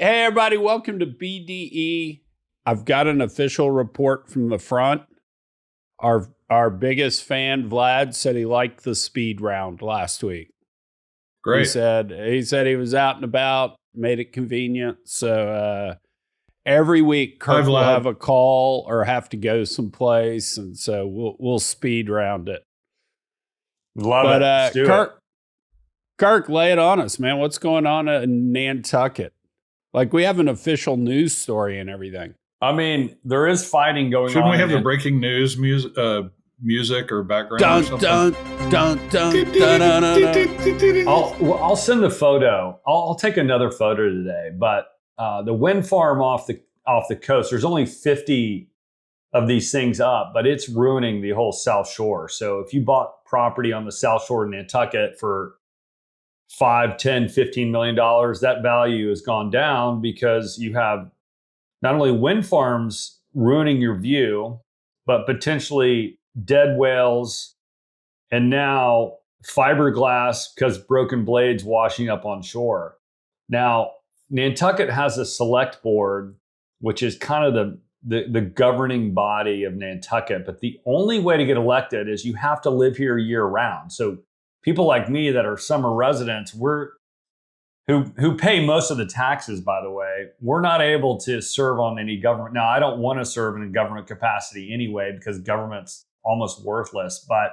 Hey, everybody, welcome to BDE. I've got an official report from the front. Our biggest fan, Vlad, said he liked the speed round last week. Great. He said he was out and about, made it convenient. So every week, Kirk will have a call or have to go someplace, and so we'll speed round it. Love it. Let's do Kirk, lay it on us, man. What's going on in Nantucket? Like, we have an official news story and everything. I mean, there is fighting going on. Shouldn't we have the breaking news music or background? I'll send the photo. I'll take another photo today. But the wind farm off the coast, there's only 50 of these things up, but it's ruining the whole South Shore. So if you bought property on the South Shore of Nantucket for $5, $10, $15 million, that value has gone down because you have not only wind farms ruining your view, but potentially dead whales, and now fiberglass because broken blades washing up on shore. Now, Nantucket has a select board, which is kind of the governing body of Nantucket. But the only way to get elected is you have to live here year round. So people like me that are summer residents, who pay most of the taxes, by the way, we're not able to serve on any government. Now, I don't want to serve in a government capacity anyway, because government's almost worthless. But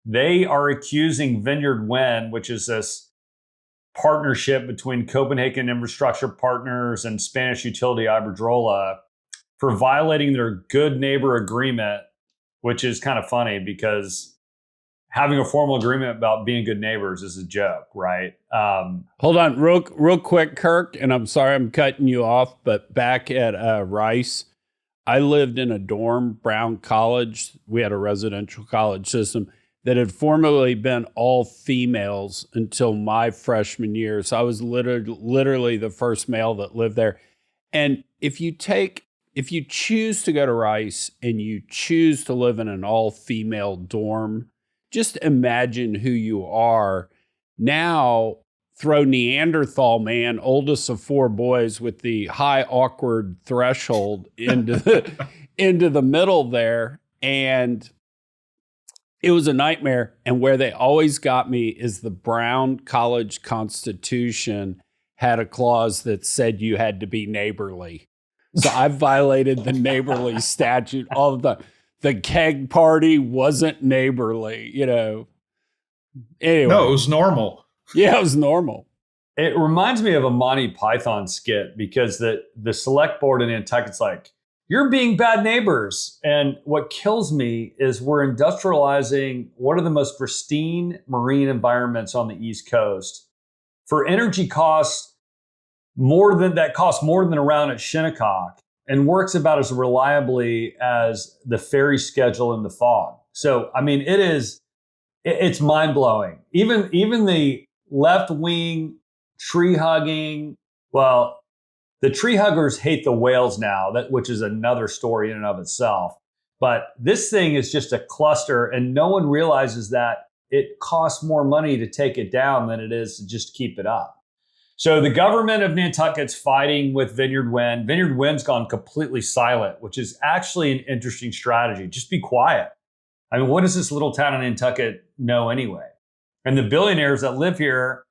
they are accusing Vineyard Wind, which is this partnership between Copenhagen Infrastructure Partners and Spanish utility Iberdrola, for violating their good neighbor agreement, which is kind of funny because having a formal agreement about being good neighbors is a joke, right? Hold on real quick, Kirk, and I'm sorry I'm cutting you off, but back at Rice, I lived in a dorm, Brown College. We had a residential college system that had formerly been all females until my freshman year. So I was literally the first male that lived there. And if you choose to go to Rice and you choose to live in an all-female dorm, just imagine who you are. Now, throw Neanderthal man, oldest of four boys with the high awkward threshold into the middle there. And it was a nightmare. And where they always got me is the Brown College Constitution had a clause that said you had to be neighborly. So I violated the neighborly statute all the time. The keg party wasn't neighborly, Anyway. No, it was normal. Yeah, it was normal. It reminds me of a Monty Python skit because the select board in Nantucket's like, you're being bad neighbors. And what kills me is we're industrializing one of the most pristine marine environments on the East Coast for energy costs costs more than around at Shinnecock, and works about as reliably as the ferry schedule in the fog. So, I mean, it's mind-blowing. Even the left-wing tree-hugging, well, the tree huggers hate the whales now, which is another story in and of itself. But this thing is just a cluster, and no one realizes that it costs more money to take it down than it is to just keep it up. So the government of Nantucket's fighting with Vineyard Wind. Vineyard Wind's gone completely silent, which is actually an interesting strategy. Just be quiet. I mean, what does this little town in Nantucket know anyway? And the billionaires that live here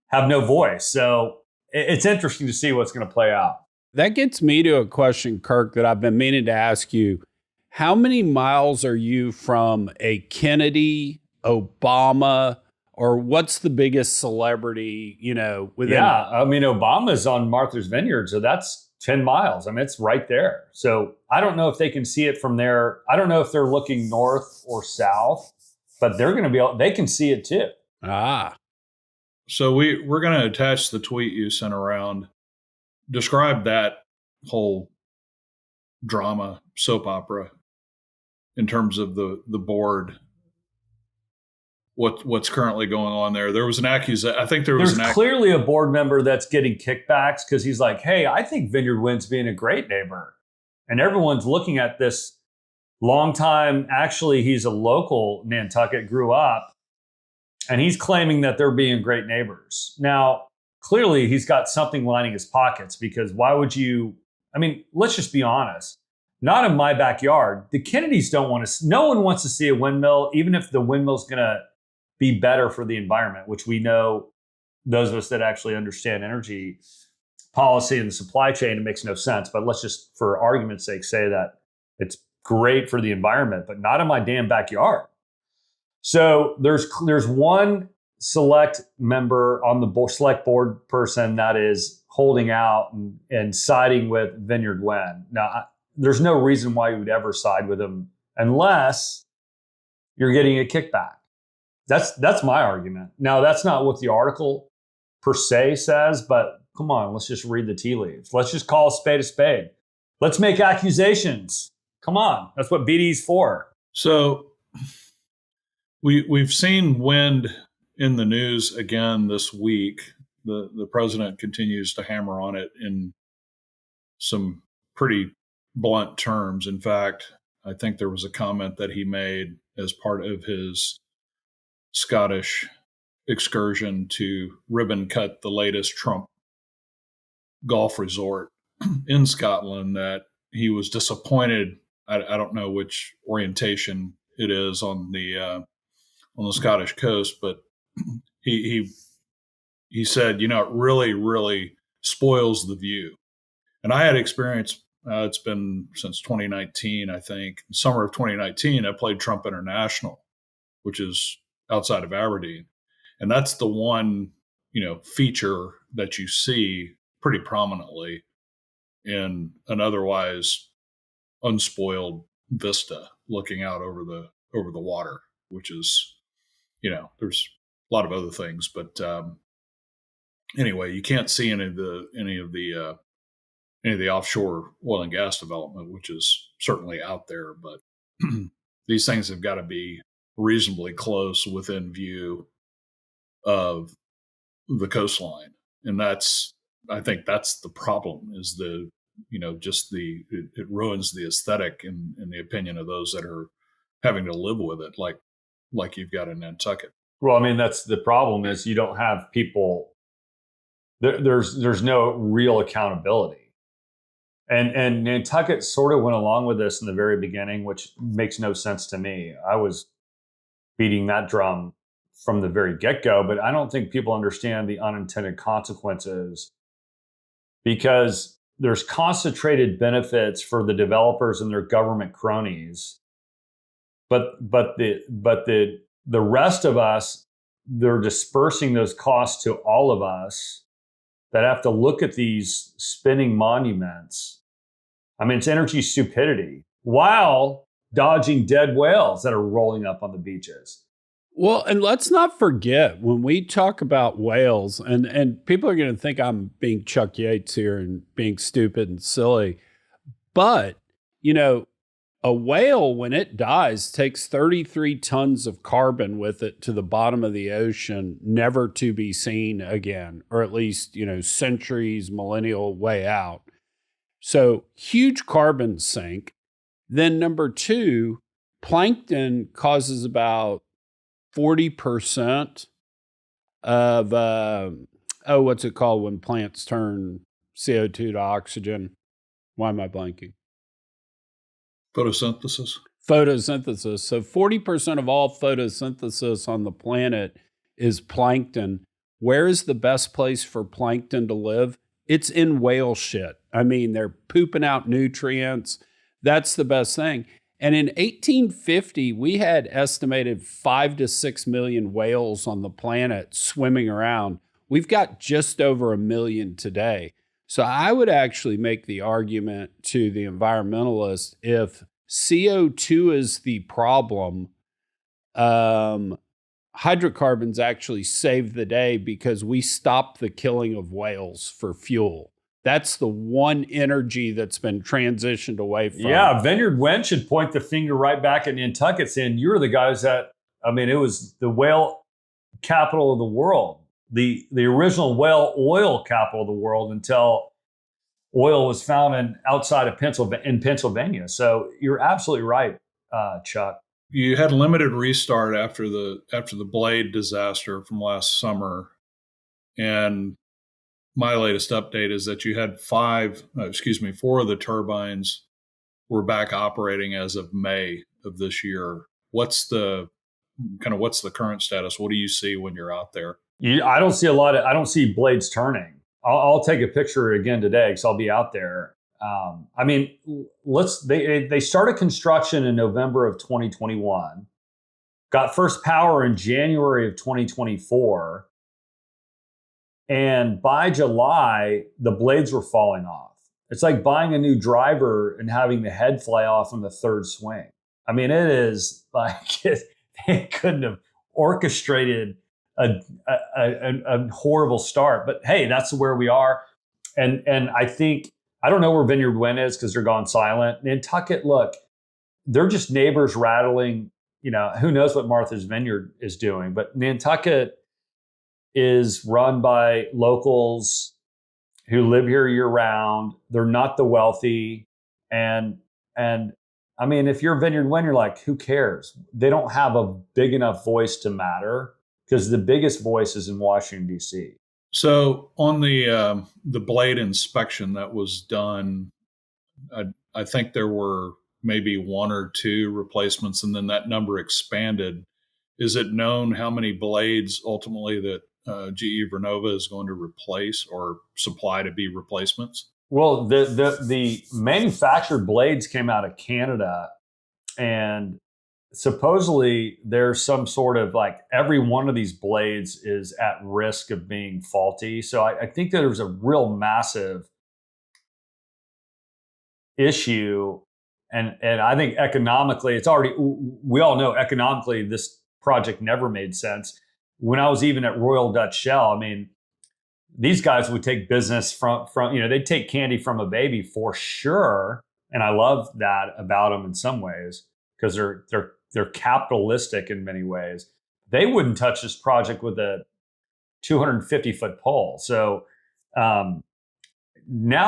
have no voice. So it's interesting to see what's going to play out. That gets me to a question, Kirk, that I've been meaning to ask you. How many miles are you from a Kennedy, Obama, or what's the biggest celebrity, within? Yeah, I mean, Obama's on Martha's Vineyard, so that's 10 miles. I mean, it's right there. So I don't know if they can see it from there. I don't know if they're looking north or south, but they can see it too. Ah. So we're going to attach the tweet you sent around. Describe that whole drama, soap opera, in terms of the board. What's currently going on there? There was an accusation. I think there's clearly a board member that's getting kickbacks because he's like, hey, I think Vineyard Wind's being a great neighbor. And everyone's looking at this long time. Actually, he's a local Nantucket, grew up, and he's claiming that they're being great neighbors. Now, clearly he's got something lining his pockets, because why would you? I mean, let's just be honest. Not in my backyard. The Kennedys don't want to. No one wants to see a windmill, even if the windmill's going to be better for the environment, which we know, those of us that actually understand energy policy and the supply chain, it makes no sense. But let's just, for argument's sake, say that it's great for the environment, but not in my damn backyard. So there's one select member on the select board person that is holding out and siding with Vineyard Wind. Now, there's no reason why you would ever side with him unless you're getting a kickback. That's my argument. Now, that's not what the article per se says, but come on, let's just read the tea leaves. Let's just call a spade a spade. Let's make accusations. Come on, that's what BDE's for. So we've seen wind in the news again this week. The president continues to hammer on it in some pretty blunt terms. In fact, I think there was a comment that he made as part of his Scottish excursion to ribbon cut the latest Trump golf resort in Scotland that he was disappointed. I don't know which orientation it is on the Scottish coast, but he said, it really, really spoils the view. And I had experience. It's been since 2019, I think. Summer of 2019, I played Trump International, which is outside of Aberdeen. And that's the one, feature that you see pretty prominently in an otherwise unspoiled vista looking out over the water, which is, there's a lot of other things. But anyway, you can't see any of the offshore oil and gas development, which is certainly out there, but these things have got to be reasonably close within view of the coastline. And I think that's the problem, is it ruins the aesthetic in the opinion of those that are having to live with it, like you've got in Nantucket. Well, I mean, that's the problem, is you don't have people, there's no real accountability. And Nantucket sort of went along with this in the very beginning, which makes no sense to me. I was beating that drum from the very get-go, but I don't think people understand the unintended consequences, because there's concentrated benefits for the developers and their government cronies. But the rest of us, they're dispersing those costs to all of us that have to look at these spinning monuments. I mean, it's energy stupidity while dodging dead whales that are rolling up on the beaches. Well, and let's not forget, when we talk about whales, and people are going to think I'm being Chuck Yates here and being stupid and silly, but, a whale, when it dies, takes 33 tons of carbon with it to the bottom of the ocean, never to be seen again, or at least, centuries, millennial way out. So huge carbon sink. Then number two, plankton causes about 40% of, what's it called when plants turn CO2 to oxygen? Why am I blanking? Photosynthesis. So 40% of all photosynthesis on the planet is plankton. Where is the best place for plankton to live? It's in whale shit. I mean, they're pooping out nutrients. That's the best thing. And in 1850, we had estimated 5 to 6 million whales on the planet swimming around. We've got just over 1 million today. So I would actually make the argument to the environmentalists, if CO2 is the problem, hydrocarbons actually save the day, because we stop the killing of whales for fuel. That's the one energy that's been transitioned away from. Yeah, Vineyard Wind should point the finger right back at Nantucket, saying, you're the guys that, it was the whale capital of the world, the original whale oil capital of the world, until oil was found outside of Pennsylvania. So you're absolutely right, Chuck. You had limited restart after the Blade disaster from last summer, and my latest update is that you had four of the turbines were back operating as of May of this year. What's the current status? What do you see when you're out there? I don't see blades turning. I'll take a picture again today because I'll be out there. They started construction in November of 2021, got first power in January of 2024. And by July, the blades were falling off. It's like buying a new driver and having the head fly off on the third swing. I mean, it is like they couldn't have orchestrated a horrible start. But hey, that's where we are. And I think, I don't know where Vineyard Wind is because they're gone silent. Nantucket, look, they're just neighbors rattling. Who knows what Martha's Vineyard is doing. But Nantucket is run by locals who live here year round. They're not the wealthy. And I mean, if you're Vineyard Wind, you're like, who cares? They don't have a big enough voice to matter because the biggest voice is in Washington, D.C. So on the blade inspection that was done, I think there were maybe one or two replacements, and then that number expanded. Is it known how many blades ultimately that GE Vernova is going to replace or supply to be replacements? Well, the manufactured blades came out of Canada, and supposedly there's some sort of like every one of these blades is at risk of being faulty. So I think that there's a real massive issue. And I think economically, we all know economically, this project never made sense. When I was even at Royal Dutch Shell, I mean, these guys would take business from they'd take candy from a baby for sure. And I love that about them in some ways because they're capitalistic in many ways. They wouldn't touch this project with a 250-foot pole. So now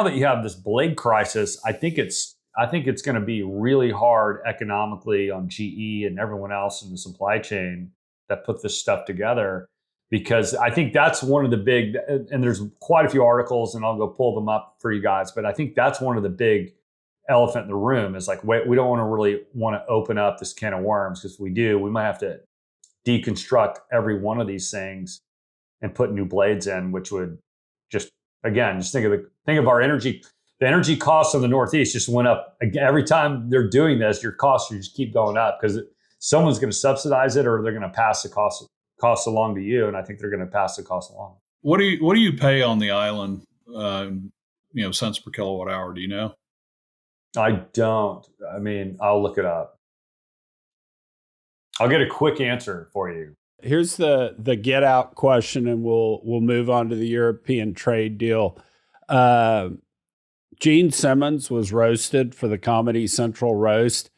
that you have this blade crisis, I think it's going to be really hard economically on GE and everyone else in the supply chain that put this stuff together, because I think that's one of the big, and there's quite a few articles and I'll go pull them up for you guys, but I think that's one of the big elephant in the room is like, wait, we don't want to open up this can of worms, because if we do, we might have to deconstruct every one of these things and put new blades in, which would just think of our energy. The energy costs in the Northeast just went up. Every time they're doing this, your costs just keep going up because someone's going to subsidize it or they're going to pass the cost along to you. And I think they're going to pass the cost along. What do you pay on the island? Cents per kilowatt hour. Do you know? I don't. I mean, I'll look it up. I'll get a quick answer for you. Here's the get out question, and we'll move on to the European trade deal. Gene Simmons was roasted for the Comedy Central roast,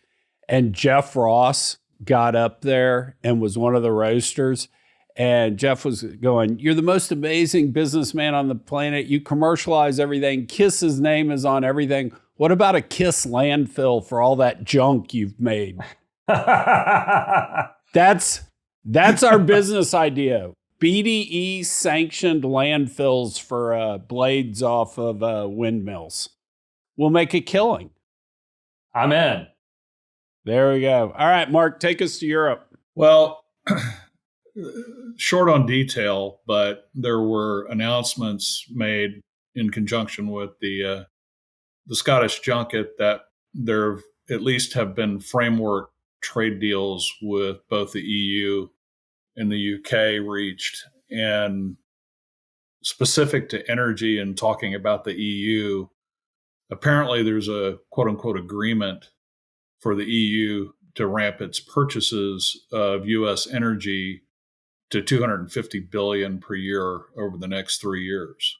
and Jeff Ross got up there and was one of the roasters. And Jeff was going, "You're the most amazing businessman on the planet. You commercialize everything. Kiss's name is on everything. What about a Kiss landfill for all that junk you've made?" That's our business idea. BDE sanctioned landfills for blades off of windmills. We'll make a killing. I'm in. There we go. All right, Mark, take us to Europe. Well, short on detail, but there were announcements made in conjunction with the Scottish junket that there at least have been framework trade deals with both the EU and the UK reached. And specific to energy and talking about the EU, apparently there's a quote unquote agreement for the EU to ramp its purchases of US energy to $250 billion per year over the next 3 years.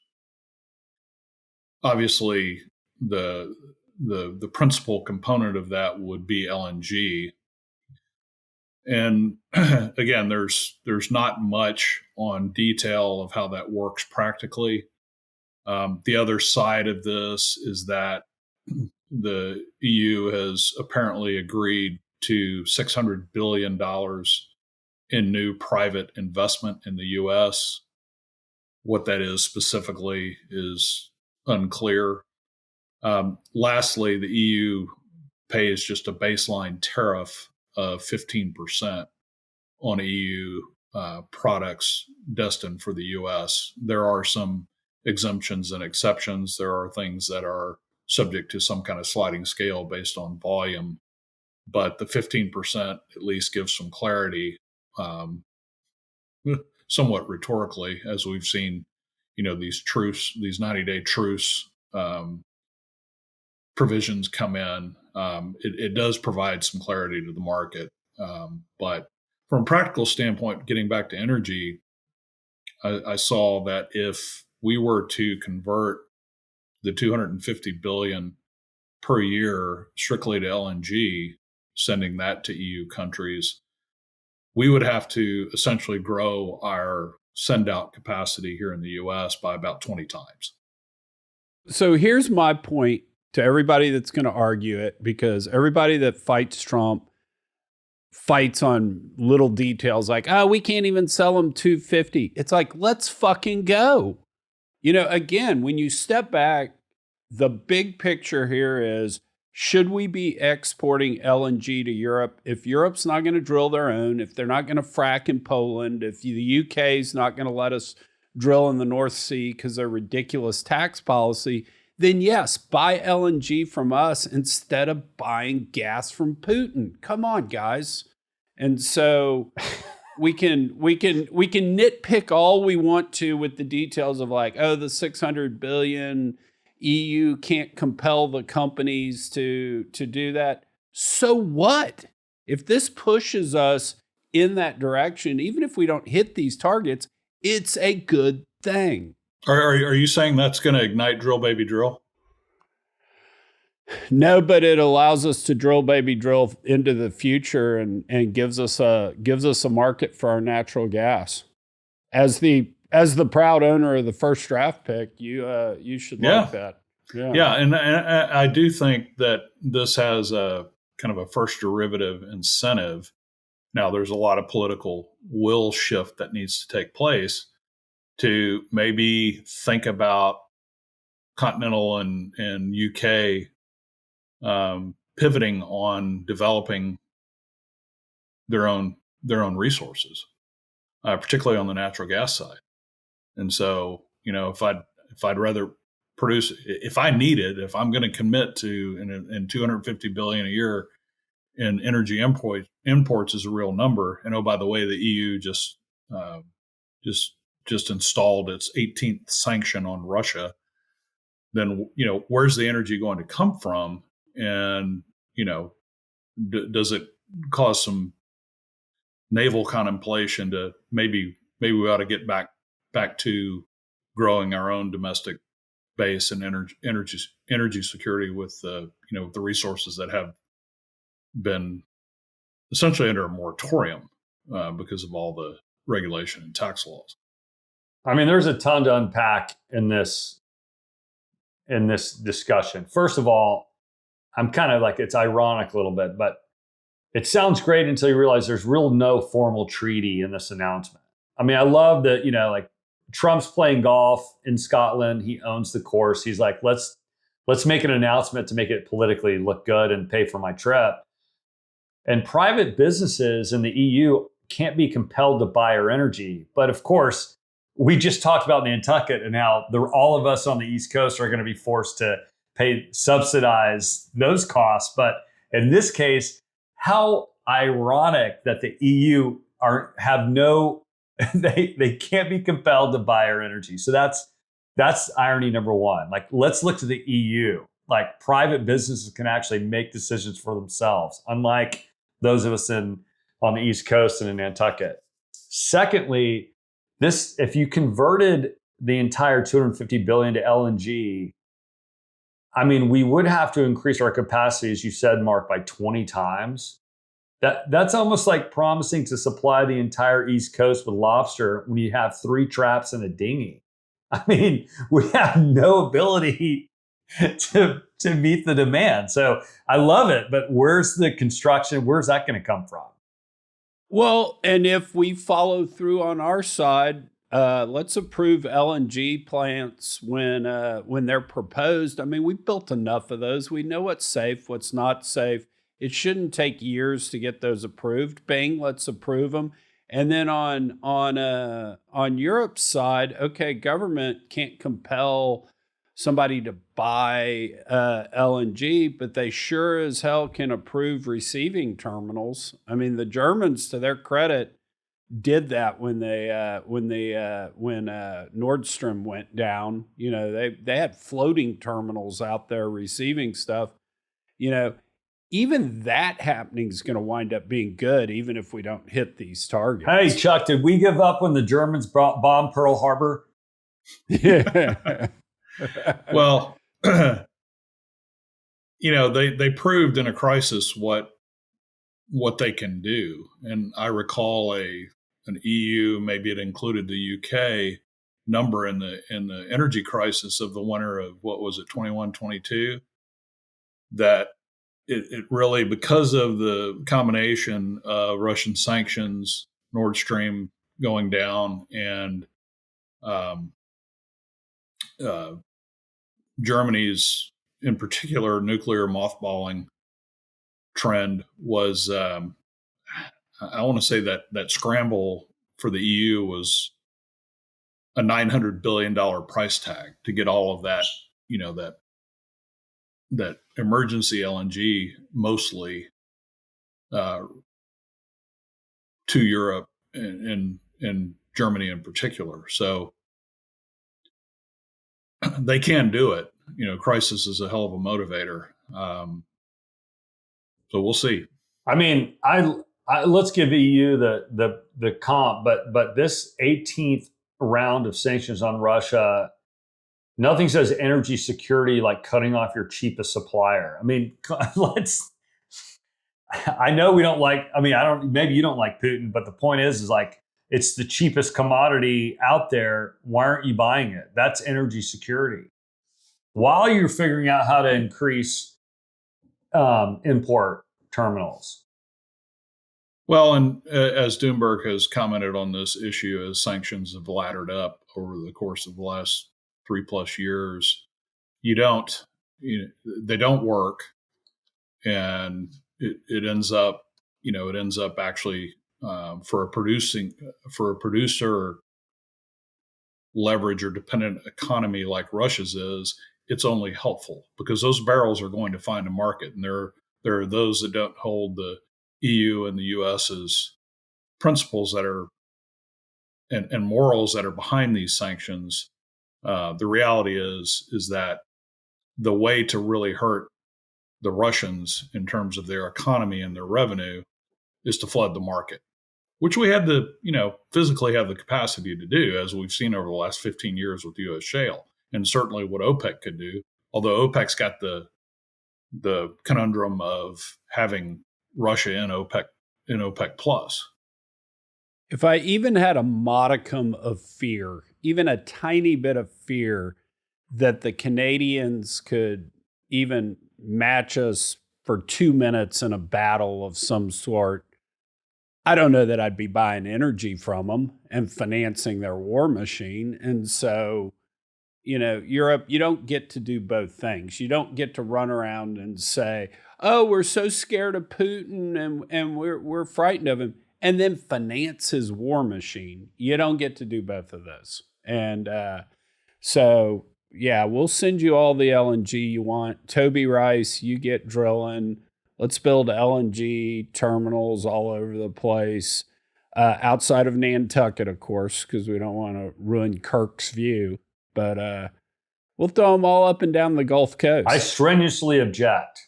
Obviously, the principal component of that would be LNG. And again, there's not much on detail of how that works practically. The other side of this is that the EU has apparently agreed to $600 billion in new private investment in the U.S. What that is specifically is unclear. Lastly, the EU pays just a baseline tariff of 15% on EU products destined for the U.S. There are some exemptions and exceptions. There are things that are subject to some kind of sliding scale based on volume, but the 15% at least gives some clarity, somewhat rhetorically, as we've seen, these 90-day truce provisions come in. It does provide some clarity to the market. But from a practical standpoint, getting back to energy, I saw that if we were to convert the 250 billion per year strictly to LNG, sending that to EU countries, we would have to essentially grow our send out capacity here in the US by about 20 times. So here's my point to everybody that's going to argue it, because everybody that fights Trump fights on little details like, oh, we can't even sell them 250. It's like, let's fucking go. Again, when you step back, the big picture here is, should we be exporting LNG to Europe? If Europe's not going to drill their own, if they're not going to frack in Poland, if the UK is not going to let us drill in the North Sea because their ridiculous tax policy, then yes, buy LNG from us instead of buying gas from Putin. Come on, guys. And so we can nitpick all we want to with the details of like, oh, the 600 billion EU can't compel the companies to do that. So what? If this pushes us in that direction, even if we don't hit these targets, it's a good thing. Are you saying that's going to ignite drill, baby, drill? No, but it allows us to drill, baby, drill into the future and gives us a market for our natural gas. As the proud owner of the first draft pick, you should like that. Yeah, and I do think that this has a kind of a first derivative incentive. Now, there's a lot of political will shift that needs to take place to maybe think about continental and UK pivoting on developing their own resources, particularly on the natural gas side. And so, if I'd rather produce, if I need it, if I'm going to commit to in 250 billion a year in energy imports is a real number. And oh, by the way, the EU just installed its 18th sanction on Russia. Then where's the energy going to come from? And does it cause some naval contemplation to maybe we ought to get back to growing our own domestic base and energy security with the resources that have been essentially under a moratorium because of all the regulation and tax laws. I mean, there's a ton to unpack in this discussion. First of all, I'm kind of like, it's ironic a little bit, but it sounds great until you realize there's no formal treaty in this announcement. I mean, I love that, like Trump's playing golf in Scotland. He owns the course. He's like, let's make an announcement to make it politically look good and pay for my trip. And private businesses in the EU can't be compelled to buy our energy. But of course, we just talked about Nantucket and how all of us on the East Coast are going to be forced to subsidize those costs. But in this case, how ironic that the EU they can't be compelled to buy our energy. So that's irony number one. Like, let's look to the EU. Like, private businesses can actually make decisions for themselves, unlike those of us on the East Coast and in Nantucket. Secondly, if you converted the entire 250 billion to LNG, I mean, we would have to increase our capacity, as you said, Mark, by 20 times. That's almost like promising to supply the entire East Coast with lobster when you have 3 traps and a dinghy. I mean, we have no ability to meet the demand. So I love it, but where's the construction? Where's that going to come from? Well, and if we follow through on our side, let's approve LNG plants when they're proposed. I mean, we built enough of those. We know what's safe, what's not safe. It shouldn't take years to get those approved. Bang, let's approve them. And then on Europe's side, okay, government can't compel somebody to buy LNG, but they sure as hell can approve receiving terminals. I mean, the Germans, to their credit, did that when Nord Stream went down. You know, they had floating terminals out there receiving stuff. You know, even that happening is going to wind up being good, even if we don't hit these targets. Hey, Chuck, did we give up when the Germans bombed Pearl Harbor? Yeah. Well, you know, they proved in a crisis what they can do. And I recall an EU, maybe it included the UK number in the energy crisis of the winter of, what was it, 21, 22, that it really, because of the combination of Russian sanctions, Nord Stream going down, and Germany's, in particular, nuclear mothballing trend was, I want to say that scramble for the EU was a $900 billion price tag to get all of that, you know, that emergency LNG, mostly to Europe and Germany in particular. So they can do it. You know, crisis is a hell of a motivator. So we'll see. I mean, let's give EU the comp, but this 18th round of sanctions on Russia, nothing says energy security like cutting off your cheapest supplier. I mean, I know we don't like, maybe you don't like Putin, but the point is like, it's the cheapest commodity out there. Why aren't you buying it? That's energy security. While you're figuring out how to increase import terminals. Well, and as Doomberg has commented on this issue, as sanctions have laddered up over the course of the last 3+ years, they don't work, and it ends up actually for a producer leverage or dependent economy like Russia's is, it's only helpful because those barrels are going to find a market, and there are those that don't hold the EU and the US's principles that are and morals that are behind these sanctions. The reality is that the way to really hurt the Russians in terms of their economy and their revenue is to flood the market, which we had to, physically have the capacity to do, as we've seen over the last 15 years with U.S. shale, and certainly what OPEC could do. Although OPEC's got the conundrum of having Russia in OPEC plus. If I even had a modicum of fear, even a tiny bit of fear that the Canadians could even match us for 2 minutes in a battle of some sort, I don't know that I'd be buying energy from them and financing their war machine. And so, Europe, you don't get to do both things. You don't get to run around and say, oh, we're so scared of Putin and we're frightened of him, and then finance his war machine. You don't get to do both of those. And so, yeah, we'll send you all the LNG you want. Toby Rice, you get drilling. Let's build LNG terminals all over the place, outside of Nantucket, of course, because we don't want to ruin Kirk's view. But we'll throw them all up and down the Gulf Coast. I strenuously object.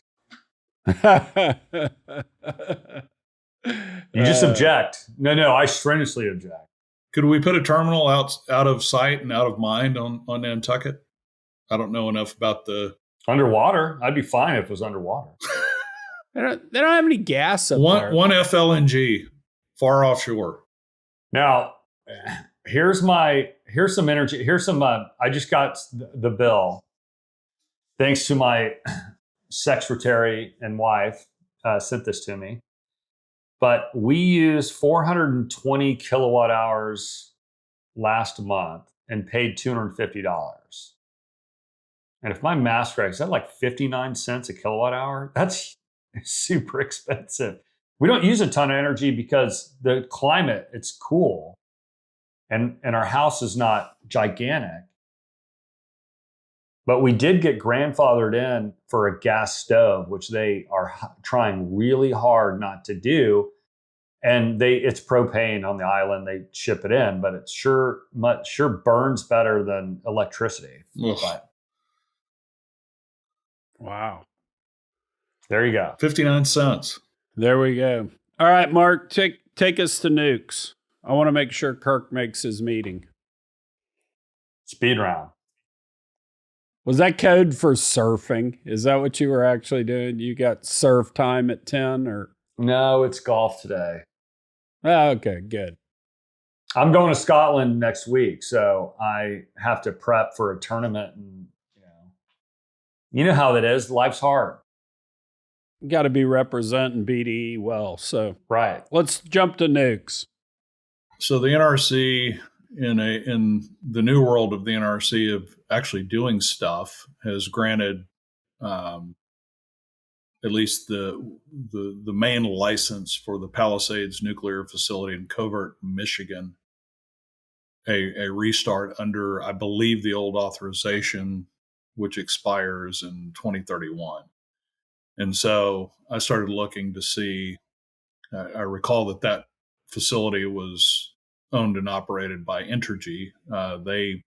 You just object. No, I strenuously object. Could we put a terminal out of sight and out of mind on Nantucket? I don't know enough about the... Underwater? I'd be fine if it was underwater. They don't have any gas up there. One FLNG, far offshore. Now, here's some energy. I just got the bill. Thanks to my secretary and wife, sent this to me. But we use 420 kilowatt hours last month and paid $250. And if my math's correct, is that like 59 cents a kilowatt hour? That's super expensive. We don't use a ton of energy because the climate, it's cool. And our house is not gigantic. But we did get grandfathered in for a gas stove, which they are trying really hard not to do. And it's propane on the island. They ship it in, but it sure burns better than electricity. But, wow. There you go. 59 cents. There we go. All right, Mark, take us to nukes. I want to make sure Kirk makes his meeting. Speed round. Was that code for surfing? Is that what you were actually doing? You got surf time at 10 or? No, it's golf today. Oh, okay, good. I'm going to Scotland next week, so I have to prep for a tournament, and you know how that is. Life's hard. Got to be representing BDE well. So right. Let's jump to nukes. So the NRC, in the new world of the NRC of actually doing stuff, has granted at least the main license for the Palisades nuclear facility in Covert, Michigan, a restart under, I believe, the old authorization, which expires in 2031. And so I started looking to see, I recall that facility was owned and operated by Entergy. They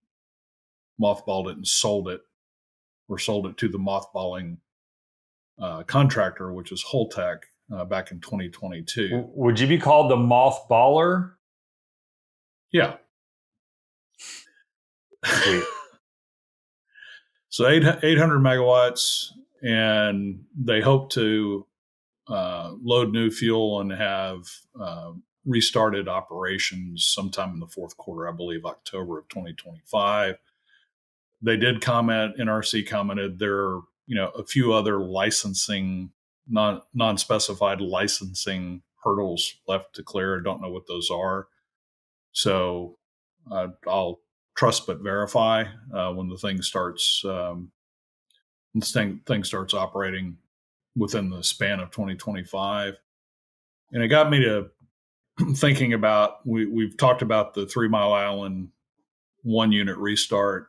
mothballed it and sold it to the mothballing contractor, which is Holtec, back in 2022. Would you be called the mothballer? Yeah. Sweet. So 800 megawatts, and they hope to load new fuel and have restarted operations sometime in the fourth quarter, I believe October of 2025. They did comment, NRC commented, there are a few other licensing, non-specified licensing hurdles left to clear. I don't know what those are. So I'll trust but verify when the thing starts operating within the span of 2025. And it got me to thinking about, we've talked about the 3 Mile Island 1 unit restart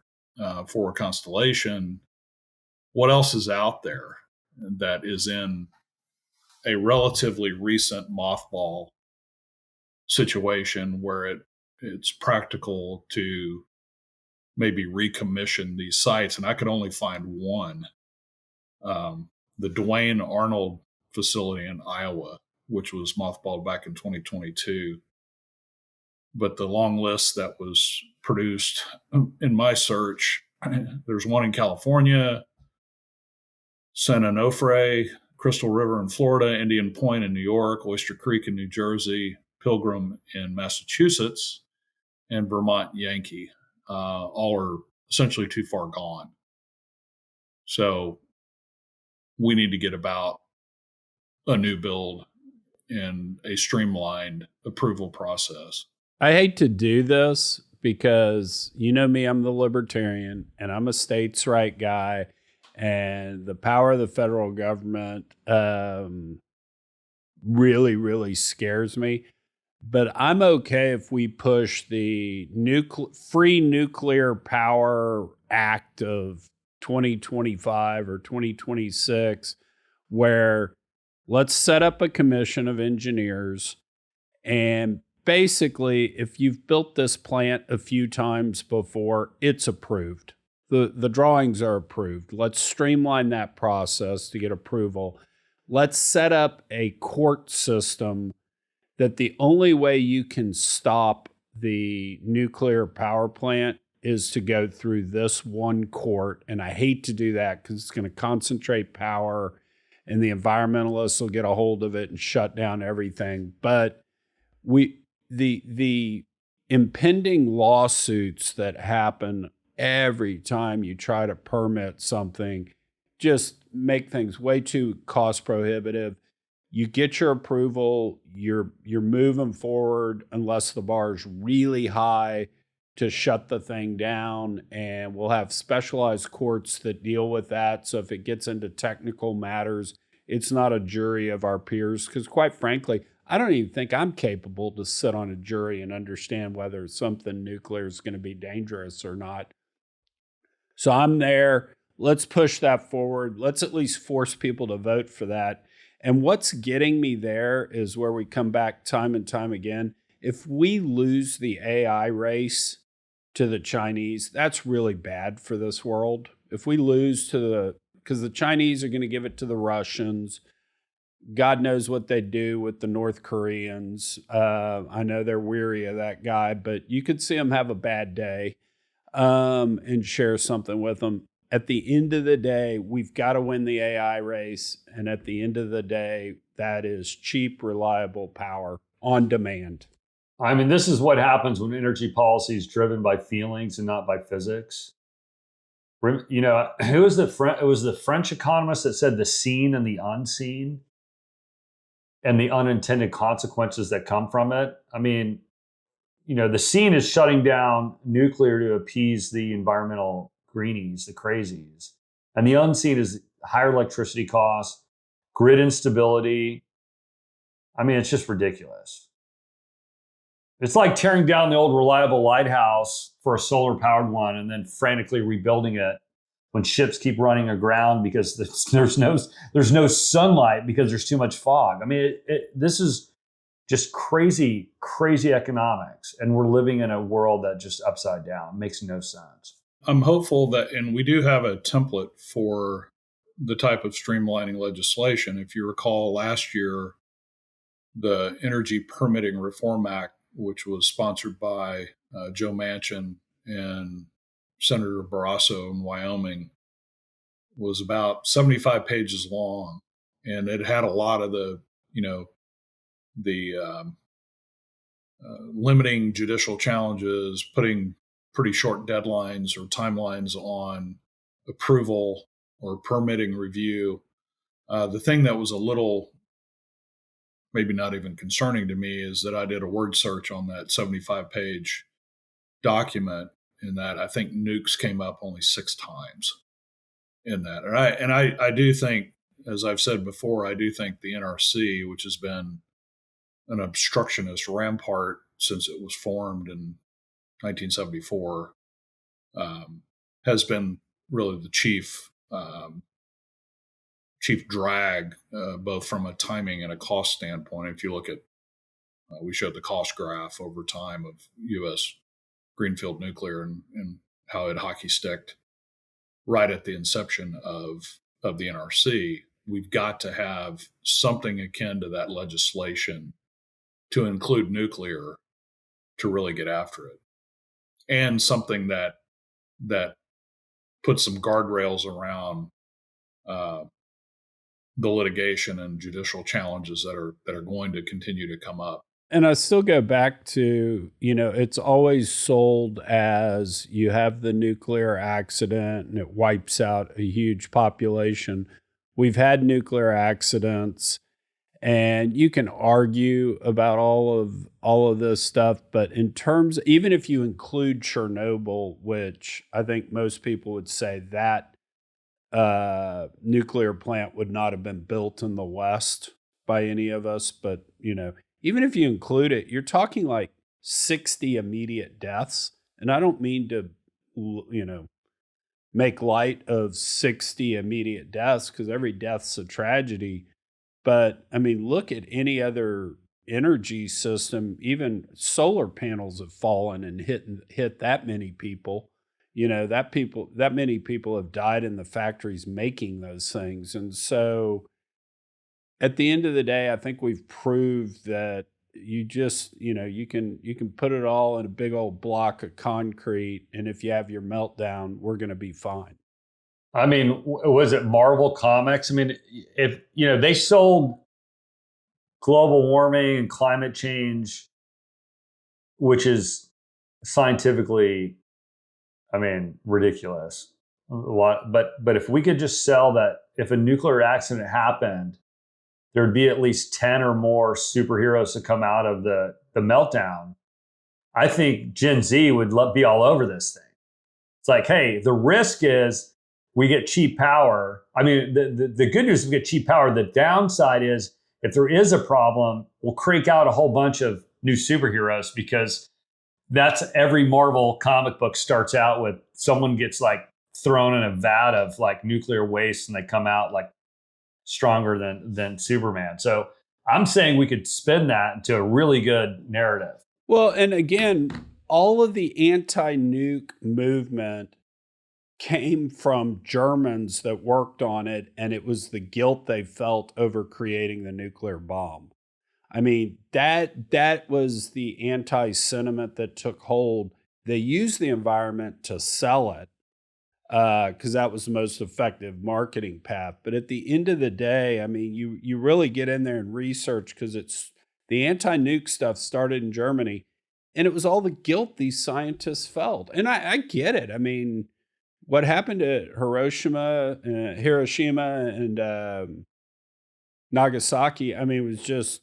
for Constellation. What else is out there that is in a relatively recent mothball situation where it's practical to maybe recommission these sites? And I could only find one, the Duane Arnold facility in Iowa, which was mothballed back in 2022. But the long list that was produced in my search, there's one in California, San Onofre, Crystal River in Florida, Indian Point in New York, Oyster Creek in New Jersey, Pilgrim in Massachusetts, and Vermont Yankee. All are essentially too far gone. So we need to get about a new build and a streamlined approval process. I hate to do this because you know me, I'm the libertarian and I'm a states' right guy, and the power of the federal government really, really scares me. But I'm okay if we push the Free Nuclear Power Act of 2025 or 2026, where let's set up a commission of engineers, and basically, if you've built this plant a few times before, it's approved. The drawings are approved. Let's streamline that process to get approval. Let's set up a court system that the only way you can stop the nuclear power plant is to go through this one court. And I hate to do that because it's going to concentrate power and the environmentalists will get a hold of it and shut down everything. But the impending lawsuits that happen every time you try to permit something just make things way too cost prohibitive. You get your approval, you're moving forward unless the bar is really high to shut the thing down, and we'll have specialized courts that deal with that. So if it gets into technical matters, it's not a jury of our peers, because quite frankly, I don't even think I'm capable to sit on a jury and understand whether something nuclear is going to be dangerous or not. So I'm there. Let's push that forward. Let's at least force people to vote for that. And what's getting me there is where we come back time and time again. If we lose the AI race to the Chinese, that's really bad for this world. If we lose because the Chinese are going to give it to the Russians. God knows what they do with the North Koreans. I know they're weary of that guy, but you could see them have a bad day and share something with them. At the end of the day, we've got to win the AI race. And at the end of the day, that is cheap, reliable power on demand. I mean, this is what happens when energy policy is driven by feelings and not by physics. You know, it was the French economist that said the seen and the unseen and the unintended consequences that come from it. I mean, you know, the seen is shutting down nuclear to appease the environmental greenies, the crazies. And the unseen is higher electricity costs, grid instability. I mean, it's just ridiculous. It's like tearing down the old reliable lighthouse for a solar-powered one and then frantically rebuilding it when ships keep running aground because there's no sunlight because there's too much fog. I mean, this is just crazy economics, and we're living in a world that just upside down. It makes no sense. I'm hopeful that, and we do have a template for the type of streamlining legislation. If you recall last year, the Energy Permitting Reform Act, which was sponsored by Joe Manchin and Senator Barrasso in Wyoming, was about 75 pages long. And it had a lot of the limiting judicial challenges, putting pretty short deadlines or timelines on approval or permitting review. The thing that was a little, maybe not even concerning to me, is that I did a word search on that 75-page document, in that I think nukes came up only 6 times in that. And I do think, as I've said before, I do think the NRC, which has been an obstructionist rampart since it was formed in 1974, has been really the chief drag, both from a timing and a cost standpoint. If you look at, we showed the cost graph over time of U.S. greenfield nuclear and how it hockey sticked right at the inception of the NRC. We've got to have something akin to that legislation to include nuclear to really get after it, and something that puts some guardrails around the litigation and judicial challenges that are going to continue to come up. And I still go back to, it's always sold as you have the nuclear accident and it wipes out a huge population. We've had nuclear accidents, and you can argue about all of this stuff, but in terms, even if you include Chernobyl, which I think most people would say that nuclear plant would not have been built in the West by any of us, but even if you include it, you're talking like 60 immediate deaths. And I don't mean to, make light of 60 immediate deaths, because every death's a tragedy. But I mean, look at any other energy system. Even solar panels have fallen and hit that many people. That many people have died in the factories making those things. And so at the end of the day, I think we've proved that you just, you can put it all in a big old block of concrete, and if you have your meltdown, we're going to be fine. I mean, was it Marvel Comics? I mean, if they sold global warming and climate change, which is scientifically, ridiculous. But if we could just sell that, if a nuclear accident happened, there'd be at least 10 or more superheroes to come out of the meltdown. I think Gen Z would be all over this thing. It's like, hey, the risk is we get cheap power. I mean, the good news is we get cheap power. The downside is if there is a problem, we'll crank out a whole bunch of new superheroes, because that's every Marvel comic book starts out with someone gets like thrown in a vat of like nuclear waste and they come out like stronger than Superman. So I'm saying we could spin that into a really good narrative. Well, and again, all of the anti-nuke movement came from Germans that worked on it, and it was the guilt they felt over creating the nuclear bomb. I mean, that was the anti-sentiment that took hold. They used the environment to sell it because that was the most effective marketing path. But at the end of the day, I mean, you really get in there and research, because it's the anti-nuke stuff started in Germany, and it was all the guilt these scientists felt. And I get it. I mean, what happened to Hiroshima, and Nagasaki, I mean, it was just,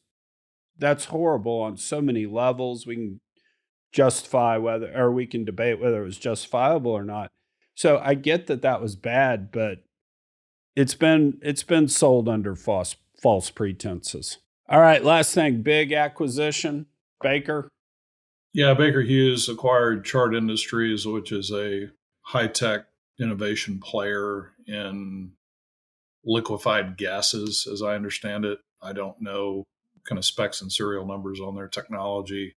that's horrible on so many levels. We can justify we can debate whether it was justifiable or not. So I get that was bad, but it's been sold under false pretenses. All right, last thing, big acquisition, Baker. Yeah, Baker Hughes acquired Chart Industries, which is a high-tech innovation player in liquefied gases, as I understand it. I don't know kind of specs and serial numbers on their technology,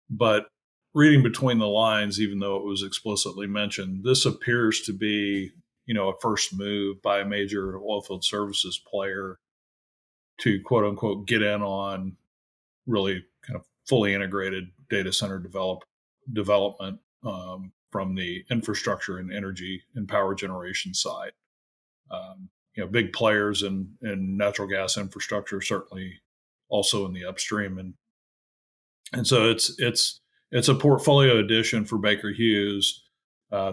but reading between the lines, even though it was explicitly mentioned, this appears to be, a first move by a major oilfield services player to quote unquote get in on really kind of fully integrated data center development from the infrastructure and energy and power generation side. Big players in natural gas infrastructure, certainly also in the upstream, and so it's a portfolio addition for Baker Hughes.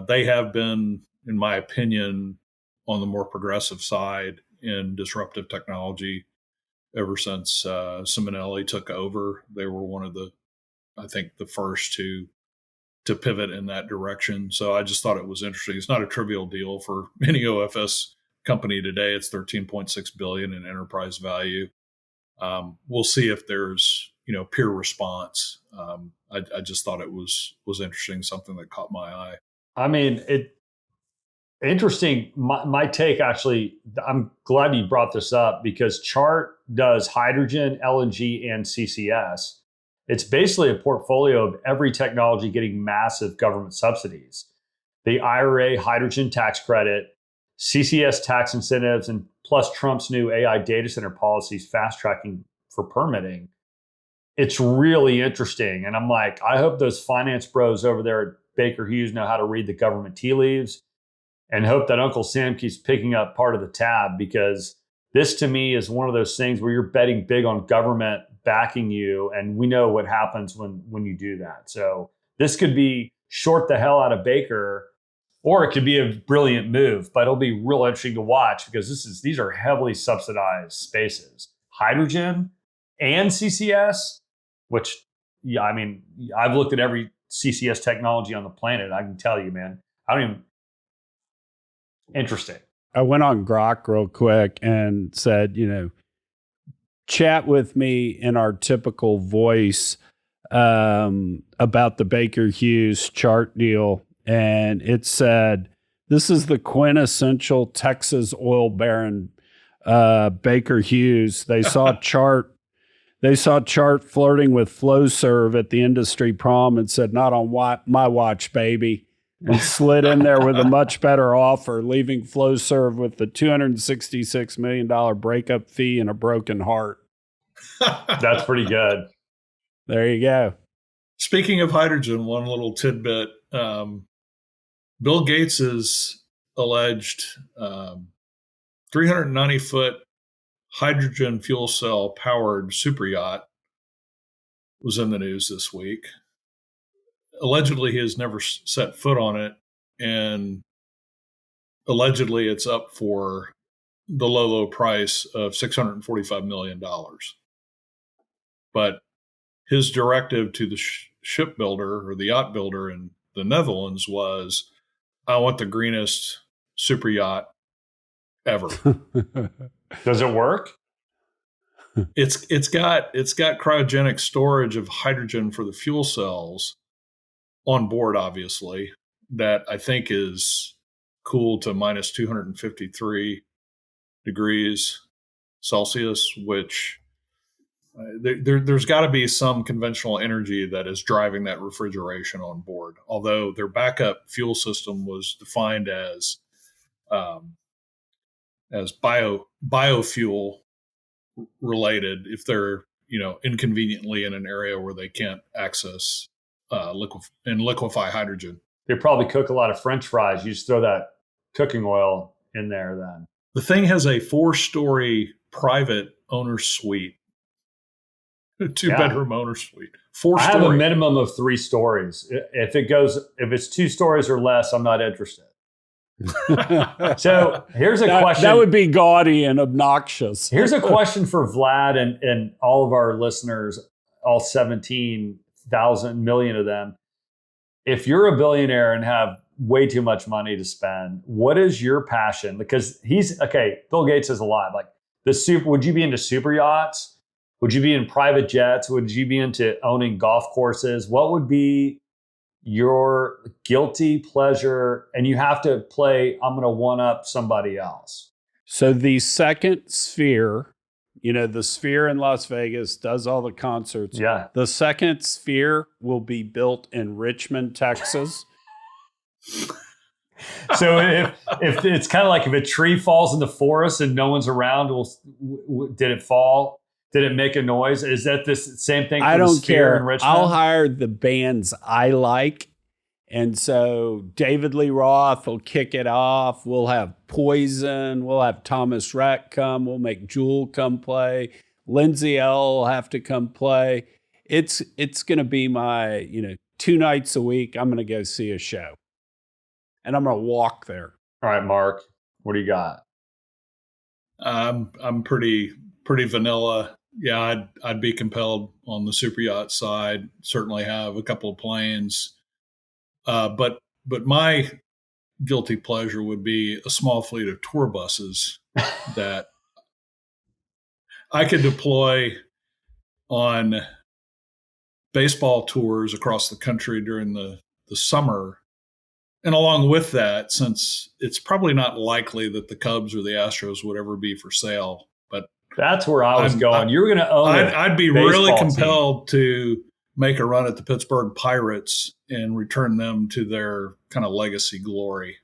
They have been, in my opinion, on the more progressive side in disruptive technology ever since Simonelli took over. They were one of the first to pivot in that direction. So I just thought it was interesting. It's not a trivial deal for any OFS company today. It's $13.6 billion in enterprise value. We'll see if there's peer response. I just thought it was interesting, something that caught my eye. I mean, interesting. My take, actually, I'm glad you brought this up, because Chart does hydrogen, LNG, and CCS. It's basically a portfolio of every technology getting massive government subsidies. The IRA hydrogen tax credit, CCS tax incentives, and plus Trump's new AI data center policies fast tracking for permitting. It's really interesting. And I'm like, I hope those finance bros over there at Baker Hughes know how to read the government tea leaves, and hope that Uncle Sam keeps picking up part of the tab, because this to me is one of those things where you're betting big on government backing you. And we know what happens when you do that. So this could be short the hell out of Baker, or it could be a brilliant move, but it'll be real interesting to watch, because these are heavily subsidized spaces. Hydrogen and CCS, which, yeah, I mean, I've looked at every CCS technology on the planet. I can tell you, man, interesting. I went on Grok real quick and said, chat with me in our typical voice about the Baker Hughes Chart deal. And it said, this is the quintessential Texas oil baron, Baker Hughes. They saw Chart flirting with Flowserve at the industry prom and said, not on my watch, baby. And slid in there with a much better offer, leaving Flowserve with the $266 million breakup fee and a broken heart. That's pretty good. There you go. Speaking of hydrogen, one little tidbit. Bill Gates's alleged 390-foot hydrogen fuel cell powered superyacht was in the news this week. Allegedly, he has never set foot on it, and allegedly it's up for the low price of $645 million. But his directive to the shipbuilder or the yacht builder in the Netherlands was, I want the greenest super yacht ever. Does it work? It's got cryogenic storage of hydrogen for the fuel cells on board, obviously, that I think is cooled to minus 253 degrees Celsius, which there's got to be some conventional energy that is driving that refrigeration on board. Although their backup fuel system was defined as biofuel related if they're inconveniently in an area where they can't access liquefy hydrogen. They probably cook a lot of French fries. You just throw that cooking oil in there then. The thing has a 4-story private owner suite, two-bedroom owner suite. 4-story. I have a minimum of 3 stories. If it's 2 stories or less, I'm not interested. So here's a question. That would be gaudy and obnoxious. Here's a question for Vlad and all of our listeners, all 17,000 million of them. If you're a billionaire and have way too much money to spend, what is your passion? Because Bill Gates has a lot. Like would you be into super yachts? Would you be in private jets? Would you be into owning golf courses? What would be your guilty pleasure? And you have to play, I'm going to one up somebody else. So the second Sphere, the Sphere in Las Vegas does all the concerts. Yeah. The second Sphere will be built in Richmond, Texas. So if it's kind of like if a tree falls in the forest and no one's around, did it fall? Did it make a noise? Is that this same thing for I don't the Sphere care. in Richmond? I'll hire the bands I like. And so David Lee Roth will kick it off. We'll have Poison. We'll have Thomas Rhett come. We'll make Jewel come play. Lindsay L will have to come play. It's going to be my, 2 nights a week. I'm going to go see a show. And I'm going to walk there. All right, Mark, what do you got? I'm pretty vanilla. Yeah, I'd be compelled on the super yacht side. Certainly have a couple of planes. But my guilty pleasure would be a small fleet of tour buses that I could deploy on baseball tours across the country during the summer. And along with that, since it's probably not likely that the Cubs or the Astros would ever be for sale, but that's where I was going. You're going to own I'd be really compelled to make a run at the Pittsburgh Pirates and return them to their kind of legacy glory.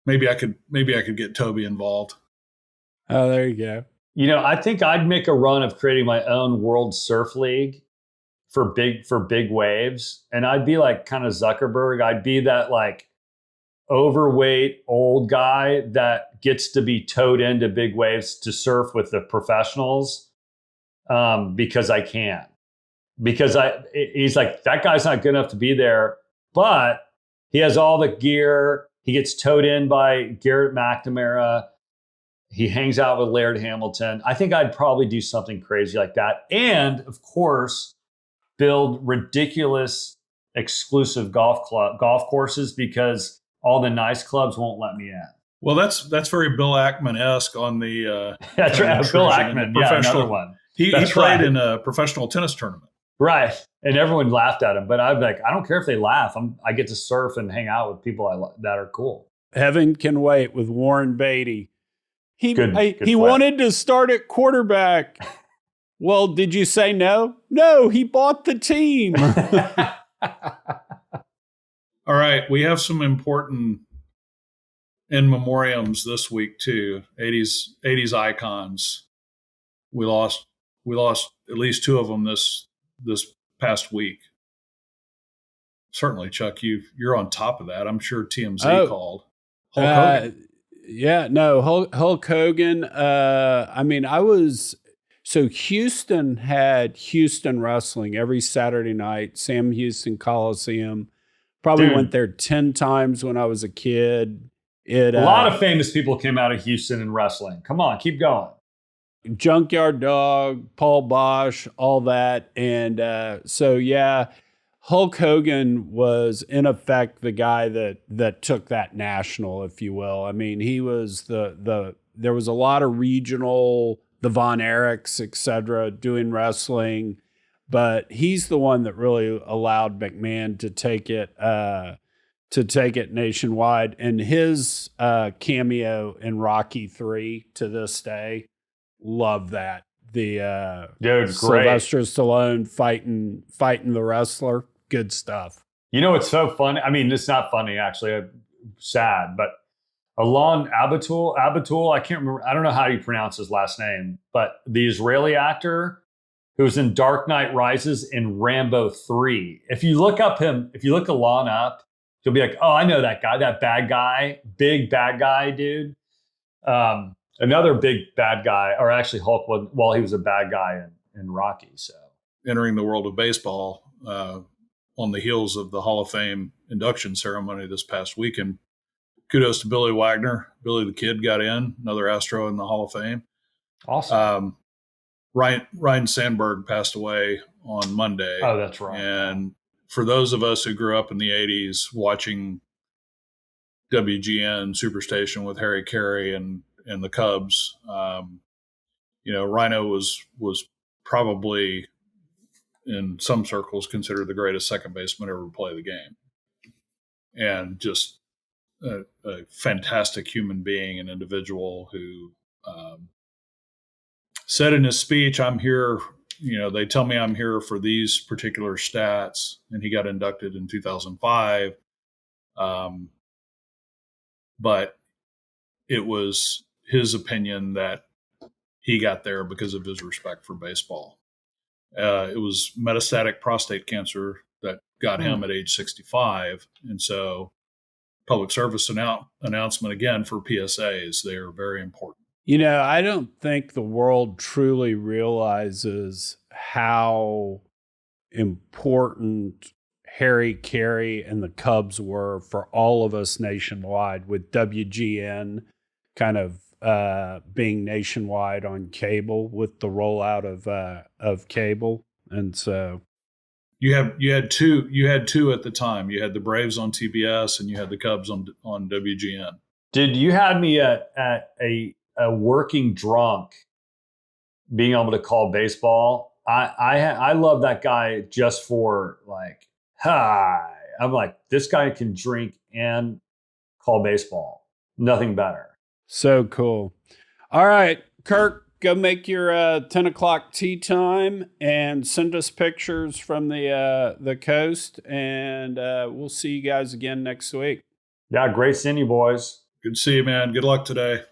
Maybe I could get Toby involved. Oh, there you go. I think I'd make a run of creating my own World Surf League for big waves. And I'd be like kind of Zuckerberg. I'd be that like overweight old guy that gets to be towed into big waves to surf with the professionals because I can. Because he's like, that guy's not good enough to be there, but he has all the gear. He gets towed in by Garrett McNamara. He hangs out with Laird Hamilton. I think I'd probably do something crazy like that. And of course, build ridiculous exclusive golf courses because all the nice clubs won't let me in. Well, that's very Bill Ackman-esque on the that's right. Bill Ackman, another one. He played in a professional tennis tournament. Right. And everyone laughed at him. But I'm like, I don't care if they laugh. I get to surf and hang out with people that are cool. Heaven Can Wait with Warren Beatty. He Good wanted to start at quarterback. Well, did you say no? No, he bought the team. All right. We have some important in memoriams this week too. 80s icons. We lost at least 2 of them this past week. Certainly, Chuck, you're on top of that. I'm sure TMZ called. Hulk Hogan. Yeah, no, Hulk Hogan. So Houston had Houston wrestling every Saturday night, Sam Houston Coliseum. Probably went there 10 times when I was a kid. A lot of famous people came out of Houston in wrestling. Come on, keep going. Junkyard Dog, Paul Bosch, all that. And so, yeah, Hulk Hogan was in effect the guy that took that national, if you will. I mean, he was there was a lot of regional, the Von Erichs, et cetera, doing wrestling, but he's the one that really allowed McMahon to take it nationwide. And his cameo in Rocky III to this day, love that. The Sylvester Stallone fighting the wrestler. Good stuff. You know, it's so funny. I mean, it's not funny, actually. Sad, but Alon Abatul, I can't remember. I don't know how you pronounce his last name, but the Israeli actor who was in Dark Knight Rises and Rambo 3. If you look Alon up, you'll be like, oh, I know that guy, that bad guy, big bad guy, dude. Another big bad guy, or actually Hulk, he was a bad guy in Rocky. So entering the world of baseball on the heels of the Hall of Fame induction ceremony this past weekend. Kudos to Billy Wagner. Billy the Kid got in, another Astro in the Hall of Fame. Awesome. Ryan Sandberg passed away on Monday. Oh, that's right. And for those of us who grew up in the 80s watching WGN Superstation with Harry Carey and the Cubs, Rhino was probably in some circles considered the greatest second baseman ever to play the game. And just a fantastic human being, an individual who said in his speech, I'm here, they tell me I'm here for these particular stats. And he got inducted in 2005. But it was his opinion that he got there because of his respect for baseball. It was metastatic prostate cancer that got him at age 65. And so public service announcement again for PSAs. They are very important. I don't think the world truly realizes how important Harry Carey and the Cubs were for all of us nationwide, with WGN kind of being nationwide on cable with the rollout of cable. And so you had two at the time. You had the Braves on TBS and you had the Cubs on WGN. Dude, you had me at a working drunk being able to call baseball. I love that guy just for like, hi. I'm like, this guy can drink and call baseball. Nothing better. So cool. All right, Kirk, go make your 10 o'clock tea time and send us pictures from the coast, and we'll see you guys again next week. Yeah, great seeing you, boys. Good to see you, man. Good luck today.